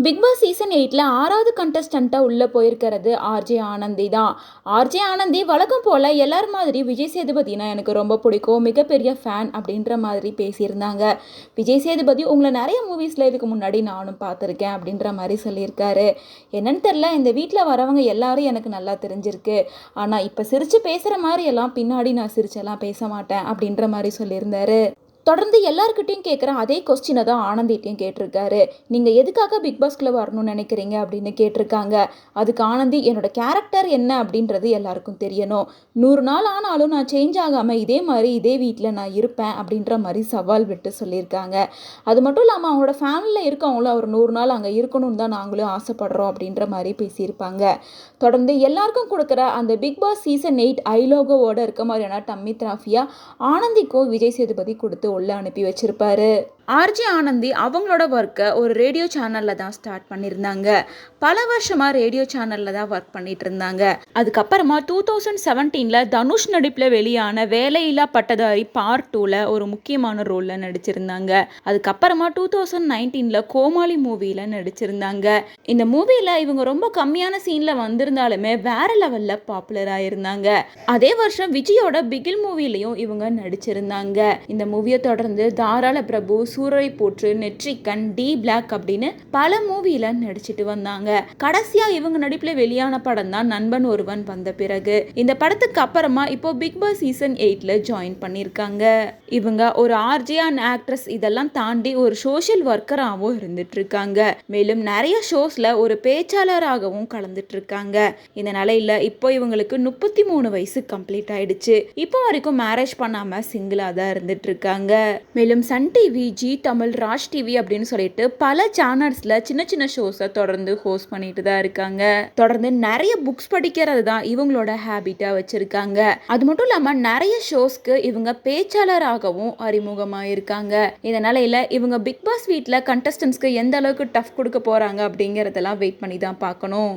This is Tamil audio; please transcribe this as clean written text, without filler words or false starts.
பிக் பாஸ் சீசன் 8ல 6வது கண்டஸ்டண்ட்டாக உள்ளே போயிருக்கிறது ஆர்ஜே ஆனந்தி தான். ஆர்ஜே ஆனந்தி வழக்கம் போல் எல்லார் மாதிரி விஜய் சேதுபதினா எனக்கு ரொம்ப பிடிக்கும், மிகப்பெரிய ஃபேன் அப்படின்ற மாதிரி பேசியிருந்தாங்க. விஜய் சேதுபதி உங்களை நிறைய மூவிஸில் இதுக்கு முன்னாடி நானும் பார்த்துருக்கேன் அப்படின்ற மாதிரி சொல்லியிருக்காரு. என்னன்னு தெரில, இந்த வீட்டில் வரவங்க எல்லாரும் எனக்கு நல்லா தெரிஞ்சிருக்கு. ஆனால் இப்போ சிரித்து பேசுகிற மாதிரி எல்லாம் பின்னாடி நான் சிரிச்செல்லாம் பேச மாட்டேன் அப்படின்ற மாதிரி சொல்லியிருந்தாரு. தொடர்ந்து எல்லாருக்கிட்டையும் கேட்குற அதே கொஸ்டினை தான் ஆனந்திட்டையும் கேட்டிருக்காரு. நீங்கள் எதுக்காக பிக் பாஸ்குள்ளே வரணும்னு நினைக்கிறீங்க அப்படின்னு கேட்டிருக்காங்க. அதுக்கு ஆனந்தி, என்னோட கேரக்டர் என்ன அப்படின்றது எல்லாருக்கும் தெரியணும். 100 நாள் ஆனாலும் நான் சேஞ்ச் ஆகாமல் இதே மாதிரி இதே வீட்டில் நான் இருப்பேன் அப்படின்ற மாதிரி சவால் விட்டு சொல்லியிருக்காங்க. அது மட்டும் இல்லாமல் அவங்களோட ஃபேமிலியில் இருக்கவங்களும் அவர் 100 நாள் அங்கே இருக்கணும்னு தான் நாங்களும் ஆசைப்படுறோம் அப்படின்ற மாதிரி பேசியிருப்பாங்க. தொடர்ந்து எல்லாருக்கும் கொடுக்குற அந்த பிக் பாஸ் சீசன் 8 ஐலோகோவோட இருக்க மாதிரியான டம்மி திராஃபியா ஆனந்திக்கும் விஜய் சேதுபதி கொடுத்து உள்ள அனுப்பி வச்சிருப்பாரு. ஆர்ஜே ஆனந்தி அவங்களோட ஒர்க்கை ஒரு ரேடியோ சேனலில் தான் ஸ்டார்ட் பண்ணியிருந்தாங்க. பல வருஷமாக ரேடியோ சேனலில் தான் ஒர்க் பண்ணிட்டு இருந்தாங்க. அதுக்கப்புறமா 2017 தனுஷ் நடிப்பில் வெளியான வேலையில்லா பட்டதாரி பார்ட் 2ல ஒரு முக்கியமான ரோலில் நடிச்சிருந்தாங்க. அதுக்கப்புறமா 2019 கோமாளி மூவியில் நடிச்சிருந்தாங்க. இந்த மூவியில் இவங்க ரொம்ப கம்மியான சீனில் வந்திருந்தாலுமே வேற லெவலில் பாப்புலர் ஆயிருந்தாங்க. அதே வருஷம் விஜயோட பிகில் மூவிலையும் இவங்க நடிச்சிருந்தாங்க. இந்த மூவியை தொடர்ந்து தாராள பிரபு, சூரரை போற்று, நெற்றிக்கண், டி பிளாக் அப்படின்னு பல மூவில நடிச்சிட்டு வந்தாங்க. கடைசியா இவங்க நடிப்புல வெளியான படம் தான் நண்பன் ஒருவன் வந்த பிறகு. இந்த படத்துக்கு அப்புறமா இப்போ பிக் பாஸ் சீசன் 8ல ஜாயின் பண்ணிருக்காங்க. இவங்க ஒரு ஆர்ஜே அண்ட் ஆக்ட்ரஸ் இதெல்லாம் தாண்டி ஒரு சோஷியல் ஒர்க்கராகவும் இருந்துட்டு இருக்காங்க. மேலும் நிறைய ஷோஸ்ல ஒரு பேச்சாளராகவும் கலந்துட்டு இருக்காங்க. இந்த நிலையில இப்போ இவங்களுக்கு 33 வயசு கம்ப்ளீட் ஆயிடுச்சு. இப்போ வரைக்கும் மேரேஜ் பண்ணாம சிங்கிளா தான் இருந்துட்டு இருக்காங்க. மேலும் Sun TV, Zee Tamil, Raj TV அப்படின்னு சொல்லிட்டு பல சேனல்ஸ்ல சின்ன சின்ன ஷோஸை தொடர்ந்து ஹோஸ்ட் பண்ணிட்டு தான் இருக்காங்க. தொடர்ந்து நிறைய புக்ஸ் படிக்கிறது தான் இவங்களோட ஹேபிட்டா வச்சிருக்காங்க. அது மட்டும் இல்லாம நிறைய ஷோஸ்க்கு இவங்க பேச்சாளராகவும் அறிமுகமாயிருக்காங்க. இந்த நிலையில இவங்க பிக் பாஸ் வீட்டில் கண்டஸ்டன்ஸ்க்கு எந்த அளவுக்கு டஃப் கொடுக்க போறாங்க அப்படிங்கறதெல்லாம் வெயிட் பண்ணி தான் பார்க்கணும்.